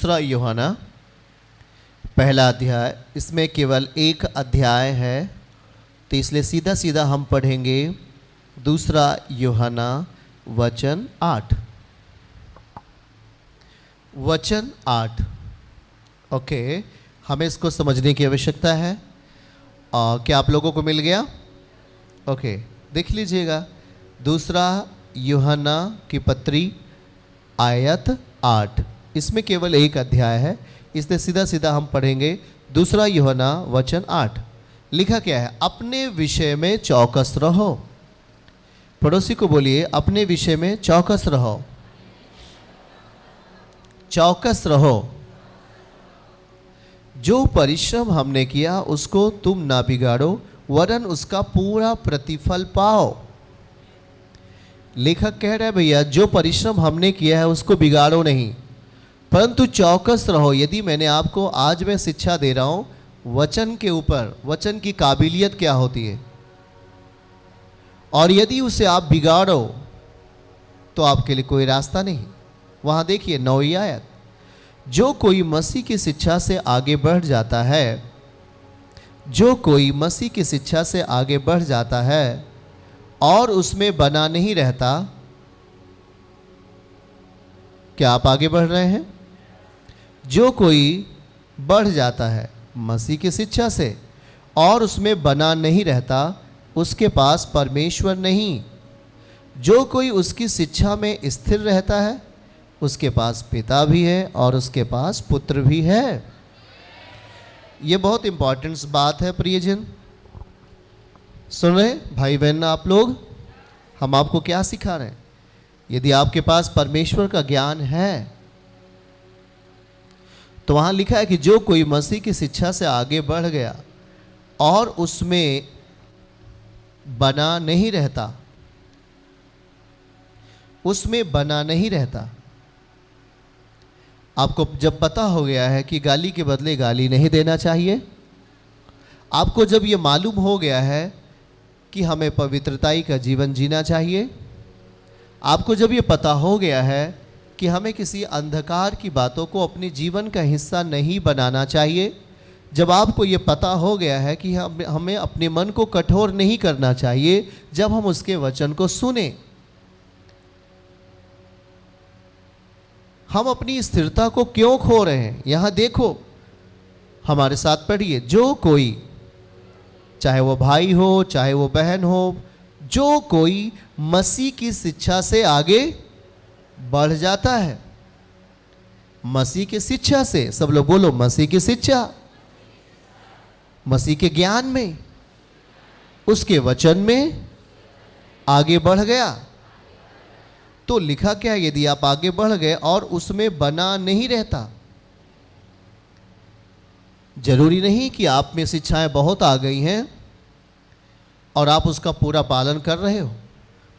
दूसरा यूहन्ना पहला अध्याय, इसमें केवल एक अध्याय है तो इसलिए सीधा सीधा हम पढ़ेंगे दूसरा यूहन्ना वचन 8। वचन 8, ओके, हमें इसको समझने की आवश्यकता है। क्या आप लोगों को मिल गया? ओके, देख लीजिएगा। दूसरा यूहन्ना की पत्री आयत 8, इसमें केवल एक अध्याय है, इसलिए सीधा सीधा हम पढ़ेंगे दूसरा यूहन्ना वचन 8। लिखा क्या है? अपने विषय में चौकस रहो। पड़ोसी को बोलिए, अपने विषय में चौकस रहो। चौकस रहो। जो परिश्रम हमने किया उसको तुम ना बिगाड़ो, वरन उसका पूरा प्रतिफल पाओ। लेखक कह रहा है भैया, जो परिश्रम हमने किया है उसको बिगाड़ो नहीं, परंतु चौकस रहो। यदि मैंने आपको आज मैं शिक्षा दे रहा हूं वचन के ऊपर, वचन की काबिलियत क्या होती है, और यदि उसे आप बिगाड़ो तो आपके लिए कोई रास्ता नहीं। वहां देखिए 9वीं आयत, जो कोई मसीह की शिक्षा से आगे बढ़ जाता है, जो कोई मसीह की शिक्षा से आगे बढ़ जाता है और उसमें बना नहीं रहता। क्या आप आगे बढ़ रहे हैं? जो कोई बढ़ जाता है मसीह की शिक्षा से और उसमें बना नहीं रहता, उसके पास परमेश्वर नहीं। जो कोई उसकी शिक्षा में स्थिर रहता है, उसके पास पिता भी है और उसके पास पुत्र भी है। यह बहुत इंपॉर्टेंट बात है प्रियजन। सुन रहे भाई बहन आप लोग, हम आपको क्या सिखा रहे हैं? यदि आपके पास परमेश्वर का ज्ञान है तो वहां लिखा है कि जो कोई मसीह की शिक्षा से आगे बढ़ गया और उसमें बना नहीं रहता, उसमें बना नहीं रहता। आपको जब पता हो गया है कि गाली के बदले गाली नहीं देना चाहिए, आपको जब ये मालूम हो गया है कि हमें पवित्रताई का जीवन जीना चाहिए, आपको जब ये पता हो गया है कि हमें किसी अंधकार की बातों को अपने जीवन का हिस्सा नहीं बनाना चाहिए, जब आपको ये पता हो गया है कि हमें अपने मन को कठोर नहीं करना चाहिए जब हम उसके वचन को सुने, हम अपनी स्थिरता को क्यों खो रहे हैं? यहां देखो, हमारे साथ पढ़िए। जो कोई, चाहे वो भाई हो चाहे वो बहन हो, जो कोई मसीह की शिक्षा से आगे बढ़ जाता है, मसीह की शिक्षा से, सब लोग बोलो मसीह की शिक्षा, मसीह के ज्ञान में, उसके वचन में आगे बढ़ गया। तो लिखा क्या? यदि आप आगे बढ़ गए और उसमें बना नहीं रहता, जरूरी नहीं कि आप में शिक्षाएं बहुत आ गई हैं और आप उसका पूरा पालन कर रहे हो।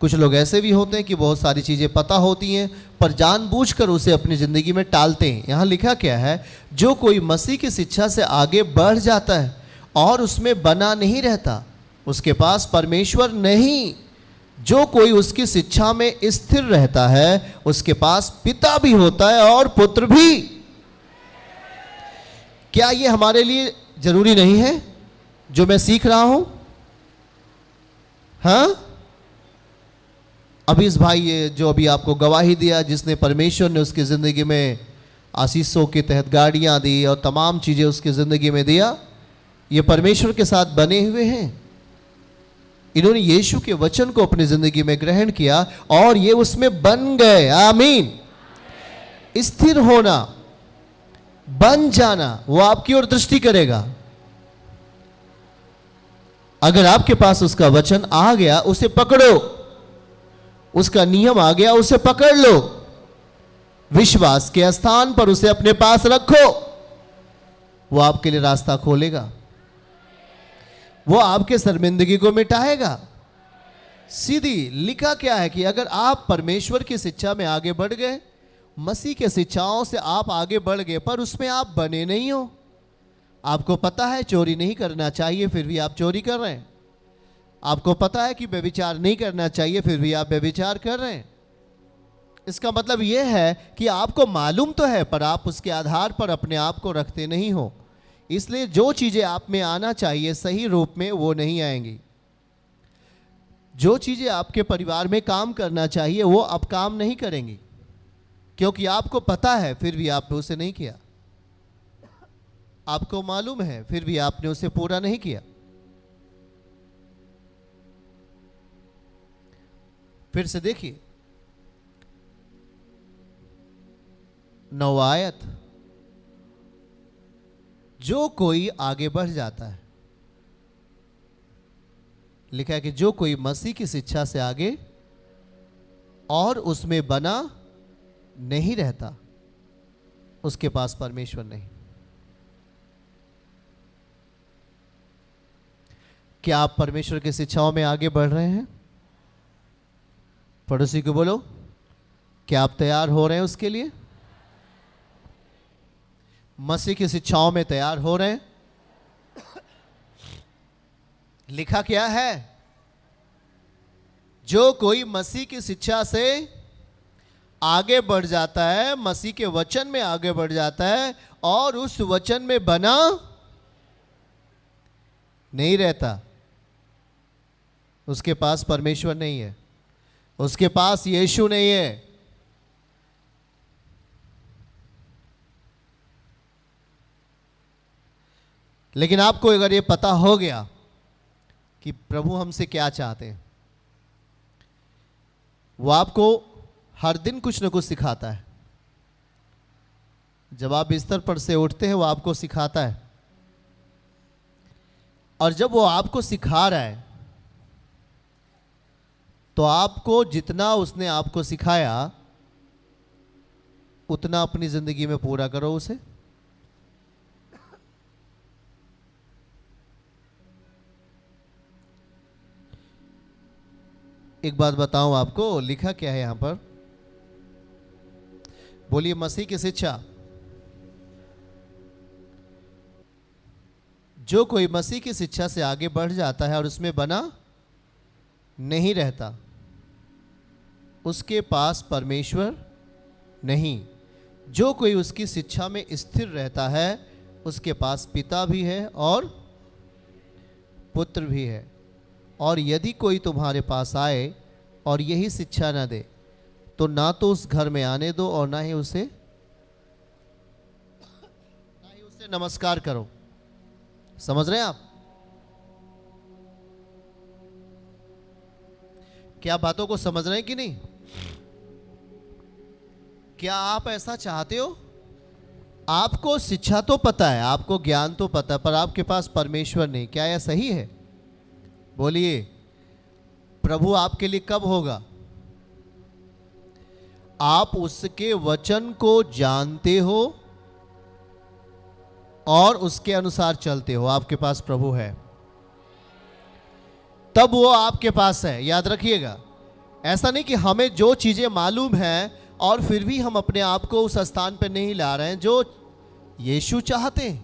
कुछ लोग ऐसे भी होते हैं कि बहुत सारी चीज़ें पता होती हैं पर जानबूझकर उसे अपनी ज़िंदगी में टालते हैं। यहाँ लिखा क्या है? जो कोई मसीह की शिक्षा से आगे बढ़ जाता है और उसमें बना नहीं रहता, उसके पास परमेश्वर नहीं। जो कोई उसकी शिक्षा में स्थिर रहता है, उसके पास पिता भी होता है और पुत्र भी। क्या ये हमारे लिए जरूरी नहीं है जो मैं सीख रहा हूं? हाँ, अभी इस भाई ये जो अभी आपको गवाही दिया, जिसने परमेश्वर ने उसकी जिंदगी में आशीषों के तहत गाड़ियां दी और तमाम चीजें उसकी जिंदगी में दिया, ये परमेश्वर के साथ बने हुए हैं। इन्होंने यीशु के वचन को अपनी जिंदगी में ग्रहण किया और ये उसमें बन गए। आमीन। स्थिर होना, बन जाना, वो आपकी ओर दृष्टि करेगा। अगर आपके पास उसका वचन आ गया, उसे पकड़ो। उसका नियम आ गया, उसे पकड़ लो। विश्वास के स्थान पर उसे अपने पास रखो, वो आपके लिए रास्ता खोलेगा, वो आपके शर्मिंदगी को मिटाएगा। सीधी लिखा क्या है कि अगर आप परमेश्वर की शिक्षा में आगे बढ़ गए, मसीह के शिक्षाओं से आप आगे बढ़ गए, पर उसमें आप बने नहीं हो। आपको पता है चोरी नहीं करना चाहिए, फिर भी आप चोरी कर रहे हैं। आपको पता है कि व्यभिचार नहीं करना चाहिए, फिर भी आप व्यभिचार कर रहे हैं। इसका मतलब यह है कि आपको मालूम तो है पर आप उसके आधार पर अपने आप को रखते नहीं हो, इसलिए जो चीज़ें आप में आना चाहिए सही रूप में वो नहीं आएंगी। जो चीज़ें आपके परिवार में काम करना चाहिए वो अब काम नहीं करेंगी, क्योंकि आपको पता है फिर भी आपने उसे नहीं किया। आपको मालूम है फिर भी आपने उसे पूरा नहीं किया। फिर से देखिए 9 आयत, जो कोई आगे बढ़ जाता है, लिखा है कि जो कोई मसीह की शिक्षा से आगे और उसमें बना नहीं रहता उसके पास परमेश्वर नहीं। क्या आप परमेश्वर की शिक्षाओं में आगे बढ़ रहे हैं? पड़ोसी को बोलो, क्या आप तैयार हो रहे हैं उसके लिए? मसीह की शिक्षाओं में तैयार हो रहे हैं? लिखा क्या है? जो कोई मसीह की शिक्षा से आगे बढ़ जाता है, मसीह के वचन में आगे बढ़ जाता है और उस वचन में बना नहीं रहता, उसके पास परमेश्वर नहीं है, उसके पास यीशु नहीं है। लेकिन आपको अगर ये पता हो गया कि प्रभु हमसे क्या चाहते हैं, वो आपको हर दिन कुछ न कुछ सिखाता है। जब आप बिस्तर पर से उठते हैं वो आपको सिखाता है, और जब वो आपको सिखा रहा है तो आपको जितना उसने आपको सिखाया उतना अपनी जिंदगी में पूरा करो उसे। एक बात बताऊं आपको, लिखा क्या है यहां पर? बोलिए, मसीह की शिक्षा। जो कोई मसीह की शिक्षा से आगे बढ़ जाता है और उसमें बना नहीं रहता उसके पास परमेश्वर नहीं। जो कोई उसकी शिक्षा में स्थिर रहता है उसके पास पिता भी है और पुत्र भी है। और यदि कोई तुम्हारे पास आए और यही शिक्षा न दे तो ना तो उस घर में आने दो और ना ही उसे नमस्कार करो। समझ रहे हैं आप? क्या बातों को समझ रहे हैं कि नहीं? क्या आप ऐसा चाहते हो? आपको शिक्षा तो पता है, आपको ज्ञान तो पता है, पर आपके पास परमेश्वर नहीं। क्या यह सही है? बोलिए, प्रभु आपके लिए कब होगा? आप उसके वचन को जानते हो और उसके अनुसार चलते हो, आपके पास प्रभु है, तब वो आपके पास है। याद रखिएगा, ऐसा नहीं कि हमें जो चीजें मालूम हैं और फिर भी हम अपने आप को उस स्थान पर नहीं ला रहे हैं जो यीशु चाहते हैं।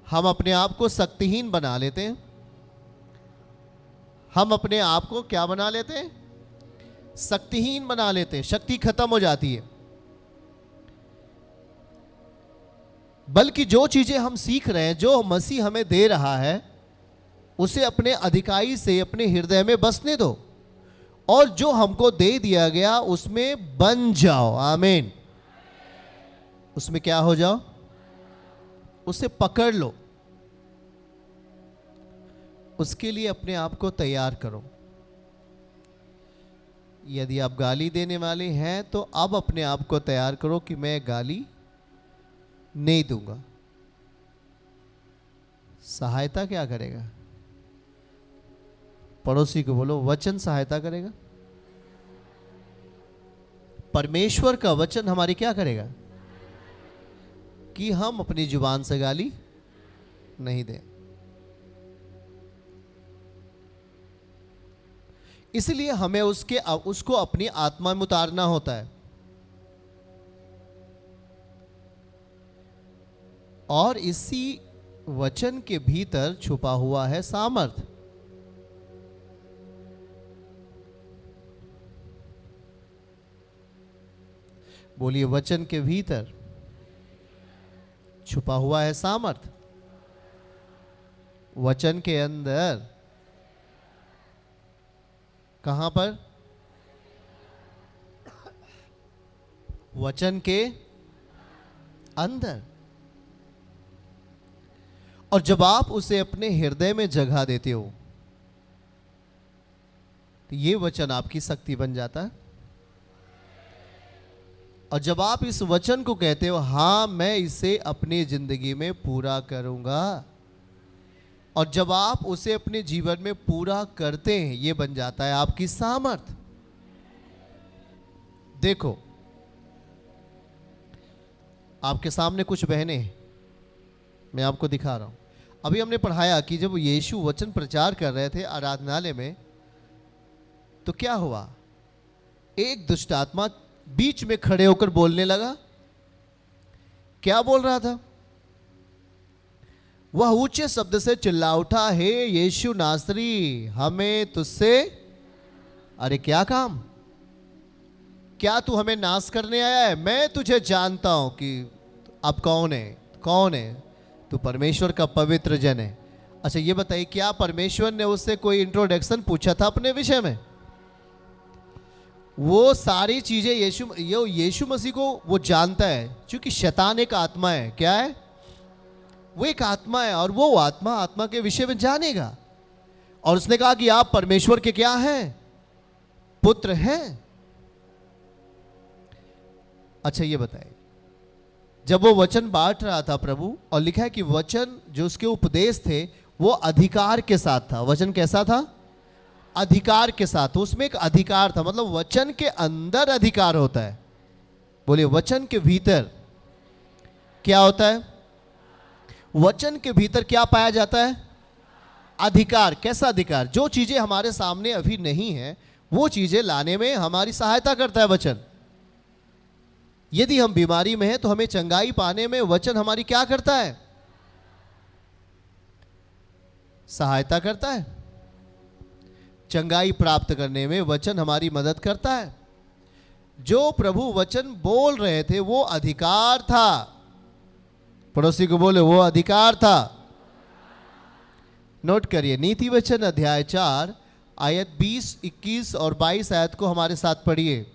हम अपने आप को शक्तिहीन बना लेते हैं। हम अपने आप को क्या बना लेते हैं? शक्तिहीन बना लेते हैं। शक्ति खत्म हो जाती है। बल्कि जो चीजें हम सीख रहे हैं, जो मसीह हमें दे रहा है, उसे अपने अधिकारी से अपने हृदय में बसने दो और जो हमको दे दिया गया उसमें बन जाओ। आमीन। उसमें क्या हो जाओ? उसे पकड़ लो। उसके लिए अपने आप को तैयार करो। यदि आप गाली देने वाले हैं तो अब अपने आप को तैयार करो कि मैं गाली नहीं दूंगा। सहायता क्या करेगा? पड़ोसी को बोलो, वचन सहायता करेगा। परमेश्वर का वचन हमारी क्या करेगा? कि हम अपनी जुबान से गाली नहीं दें। इसलिए हमें उसको अपनी आत्मा में उतारना होता है। और इसी वचन के भीतर छुपा हुआ है सामर्थ। बोलिए, वचन के भीतर छुपा हुआ है सामर्थ। वचन के अंदर, कहां पर? वचन के अंदर। और जब आप उसे अपने हृदय में जगह देते हो तो ये वचन आपकी शक्ति बन जाता है। और जब आप इस वचन को कहते हो, हां मैं इसे अपनी जिंदगी में पूरा करूंगा, और जब आप उसे अपने जीवन में पूरा करते हैं, ये बन जाता है आपकी सामर्थ। देखो, आपके सामने कुछ बहनें हैं, मैं आपको दिखा रहा हूं। अभी हमने पढ़ाया कि जब यीशु वचन प्रचार कर रहे थे आराधनालय में, तो क्या हुआ? एक दुष्ट आत्मा बीच में खड़े होकर बोलने लगा। क्या बोल रहा था? वह ऊंचे शब्द से चिल्ला उठा, हे यीशु नासरी, हमें तुझसे, अरे क्या काम? क्या तू हमें नाश करने आया है? मैं तुझे जानता हूं कि अब कौन है, कौन है तू? परमेश्वर का पवित्र जन है। अच्छा ये बताइए, क्या परमेश्वर ने उससे कोई इंट्रोडक्शन पूछा था अपने विषय में? वो सारी चीजें यीशु मसीह को वो जानता है, क्योंकि शैतान एक आत्मा है। क्या है? वो एक आत्मा है, और वो आत्मा के विषय में जानेगा। और उसने कहा कि आप परमेश्वर के क्या हैं? पुत्र हैं। अच्छा ये बताइए, जब वो वचन बांट रहा था प्रभु, और लिखा है कि वचन जो उसके उपदेश थे वो अधिकार के साथ था। वचन कैसा था? अधिकार के साथ। उसमें एक अधिकार था, मतलब वचन के अंदर अधिकार होता है। बोलिए, वचन के भीतर क्या होता है? वचन के भीतर क्या पाया जाता है? अधिकार। कैसा अधिकार? जो चीजें हमारे सामने अभी नहीं है, वो चीजें लाने में हमारी सहायता करता है वचन। यदि हम बीमारी में हैं तो हमें चंगाई पाने में वचन हमारी क्या करता है? सहायता करता है। चंगाई प्राप्त करने में वचन हमारी मदद करता है। जो प्रभु वचन बोल रहे थे वो अधिकार था। पड़ोसी को बोले, वो अधिकार था। नोट करिए, नीति वचन अध्याय 4 आयत 20, 21 और 22 आयत को हमारे साथ पढ़िए।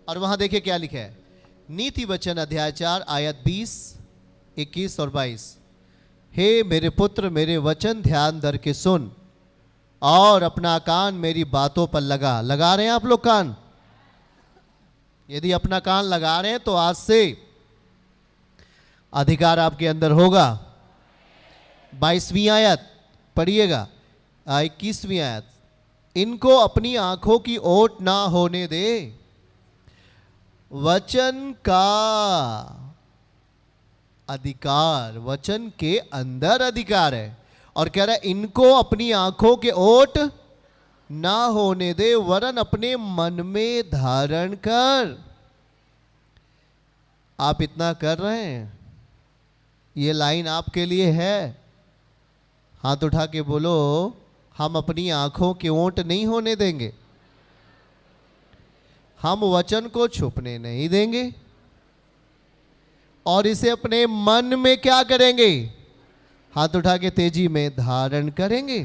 और वहां देखिए क्या लिखा है। नीति वचन अध्याय 4 आयत 20, 21 और 22। हे मेरे पुत्र, मेरे वचन ध्यान धर के सुन, और अपना कान मेरी बातों पर लगा रहे हैं आप लोग कान? यदि अपना कान लगा रहे हैं तो आज से अधिकार आपके अंदर होगा। 22वीं आयत पढ़िएगा, 21वीं आयत। इनको अपनी आंखों की ओट ना होने दे। वचन का अधिकार, वचन के अंदर अधिकार है। और कह रहा है, इनको अपनी आंखों के ओट ना होने दे, वरन अपने मन में धारण कर। आप इतना कर रहे हैं? ये लाइन आपके लिए है। हाथ उठा के बोलो, हम अपनी आंखों के ओट नहीं होने देंगे। हम वचन को छुपने नहीं देंगे, और इसे अपने मन में क्या करेंगे? हाथ उठा के तेजी में धारण करेंगे।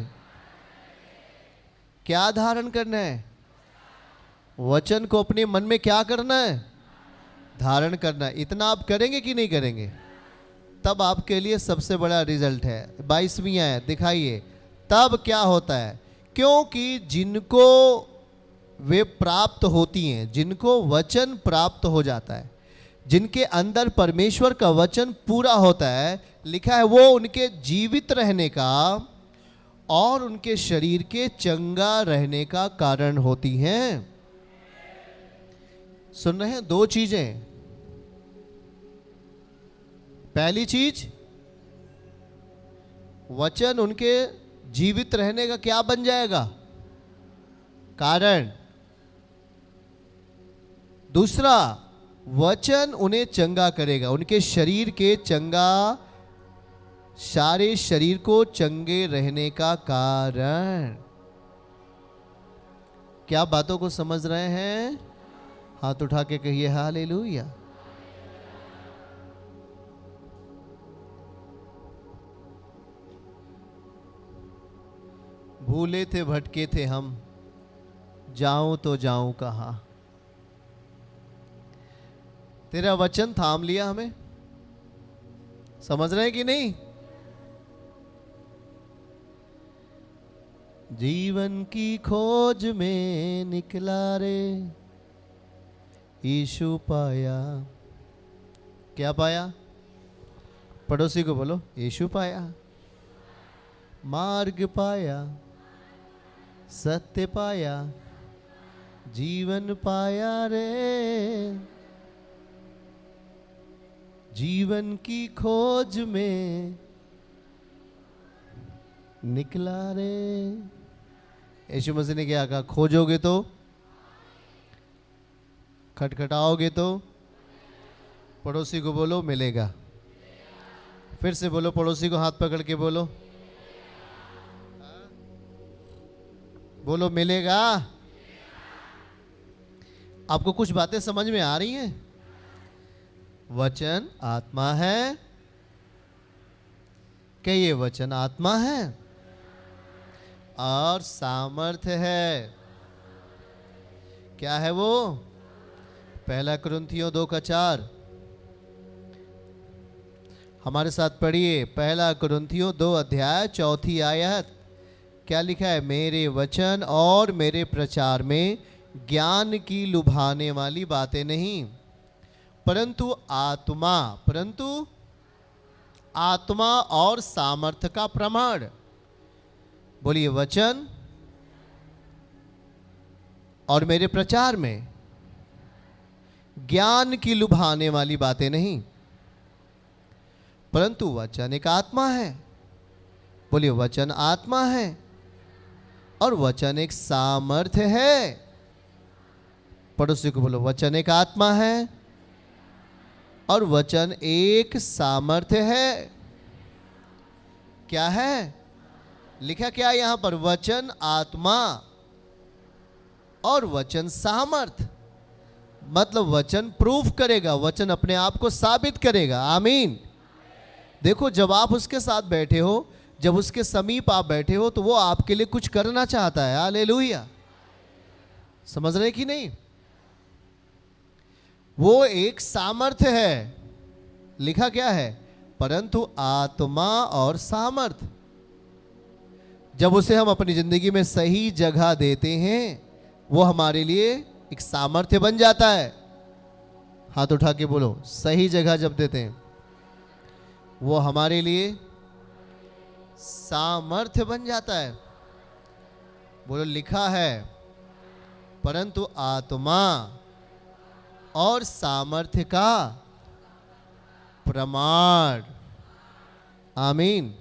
क्या धारण करना है? वचन को अपने मन में क्या करना है? धारण करना है। इतना आप करेंगे कि नहीं करेंगे? तब आपके लिए सबसे बड़ा रिजल्ट है। 22वीं आयत दिखाइए। तब क्या होता है? क्योंकि जिनको वे प्राप्त होती हैं, जिनको वचन प्राप्त हो जाता है, जिनके अंदर परमेश्वर का वचन पूरा होता है, लिखा है वो उनके जीवित रहने का और उनके शरीर के चंगा रहने का कारण होती हैं। सुन रहे हैं? दो चीजें। पहली चीज, वचन उनके जीवित रहने का क्या बन जाएगा? कारण। दूसरा, वचन उन्हें चंगा करेगा, उनके शरीर के चंगा, सारे शरीर को चंगे रहने का कारण। क्या बातों को समझ रहे हैं? हाथ उठा के कहिए हालेलुया। भूले थे भटके थे हम, जाऊं तो जाऊं कहां। तेरा वचन थाम लिया हमें, समझ रहे हैं कि नहीं? जीवन की खोज में निकला रे, यीशु पाया। क्या पाया? पड़ोसी को बोलो, यीशु पाया। मार्ग पाया, सत्य पाया, जीवन पाया रे। जीवन की खोज में निकला रे। यीशु मसीह ने क्या कहा? खोजोगे तो, खटखटाओगे तो, पड़ोसी को बोलो मिलेगा। फिर से बोलो, पड़ोसी को हाथ पकड़ के बोलो, बोलो मिलेगा। आपको कुछ बातें समझ में आ रही हैं? वचन आत्मा है। क्या ये वचन आत्मा है और सामर्थ्य है? क्या है वो? पहला कुरिन्थियों 2:4 हमारे साथ पढ़िए। पहला कुरिन्थियों 2:4 क्या लिखा है? मेरे वचन और मेरे प्रचार में ज्ञान की लुभाने वाली बातें नहीं, परंतु आत्मा और सामर्थ्य का प्रमाण। बोलिए, वचन और मेरे प्रचार में ज्ञान की लुभाने वाली बातें नहीं, परंतु वचन एक आत्मा है। बोलिए, वचन आत्मा है और वचन एक सामर्थ्य है। पड़ोसी को बोलो, वचन एक आत्मा है और वचन एक सामर्थ्य है। क्या है? लिखा क्या यहां पर? वचन आत्मा और वचन सामर्थ्य। मतलब वचन प्रूफ करेगा, वचन अपने आप को साबित करेगा। आमीन। देखो, जब आप उसके साथ बैठे हो, जब उसके समीप आप बैठे हो, तो वो आपके लिए कुछ करना चाहता है। हालेलुया। समझ रहे कि नहीं? वो एक सामर्थ्य है। लिखा क्या है? परंतु आत्मा और सामर्थ्य। जब उसे हम अपनी जिंदगी में सही जगह देते हैं, वो हमारे लिए एक सामर्थ्य बन जाता है। हाथ उठा के बोलो, सही जगह जब देते हैं, वो हमारे लिए सामर्थ्य बन जाता है। बोलो, लिखा है परंतु आत्मा और सामर्थ्य का प्रमाण। आमीन।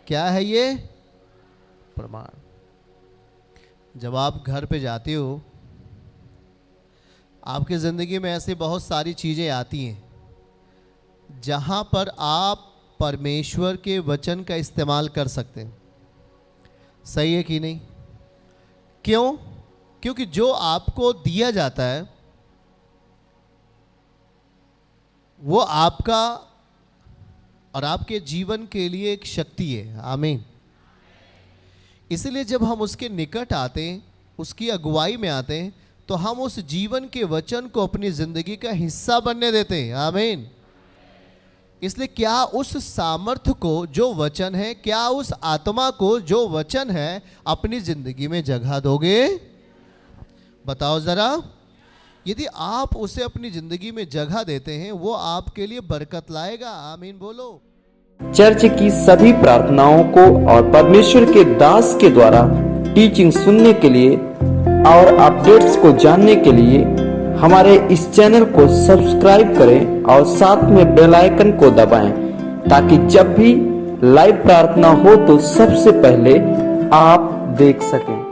क्या है ये? प्रमाण। जब आप घर पे जाते हो, आपकी ज़िंदगी में ऐसे बहुत सारी चीज़ें आती हैं जहाँ पर आप परमेश्वर के वचन का इस्तेमाल कर सकते हैं। सही है कि नहीं? क्यों? क्योंकि जो आपको दिया जाता है वो आपका और आपके जीवन के लिए एक शक्ति है। आमीन। इसलिए जब हम उसके निकट आते हैं, उसकी अगुवाई में आते हैं, तो हम उस जीवन के वचन को अपनी जिंदगी का हिस्सा बनने देते हैं। आमीन। इसलिए क्या उस सामर्थ्य को जो वचन है, क्या उस आत्मा को जो वचन है, अपनी जिंदगी में जगह दोगे? बताओ जरा। यदि आप उसे अपनी जिंदगी में जगह देते हैं, वो आपके लिए बरकत लाएगा। आमीन बोलो। चर्च की सभी प्रार्थनाओं को और परमेश्वर के दास के द्वारा टीचिंग सुनने के लिए और अपडेट्स को जानने के लिए हमारे इस चैनल को सब्सक्राइब करें और साथ में बेल आइकन को दबाएं, ताकि जब भी लाइव प्रार्थना हो तो सबसे पहले आप देख सकें।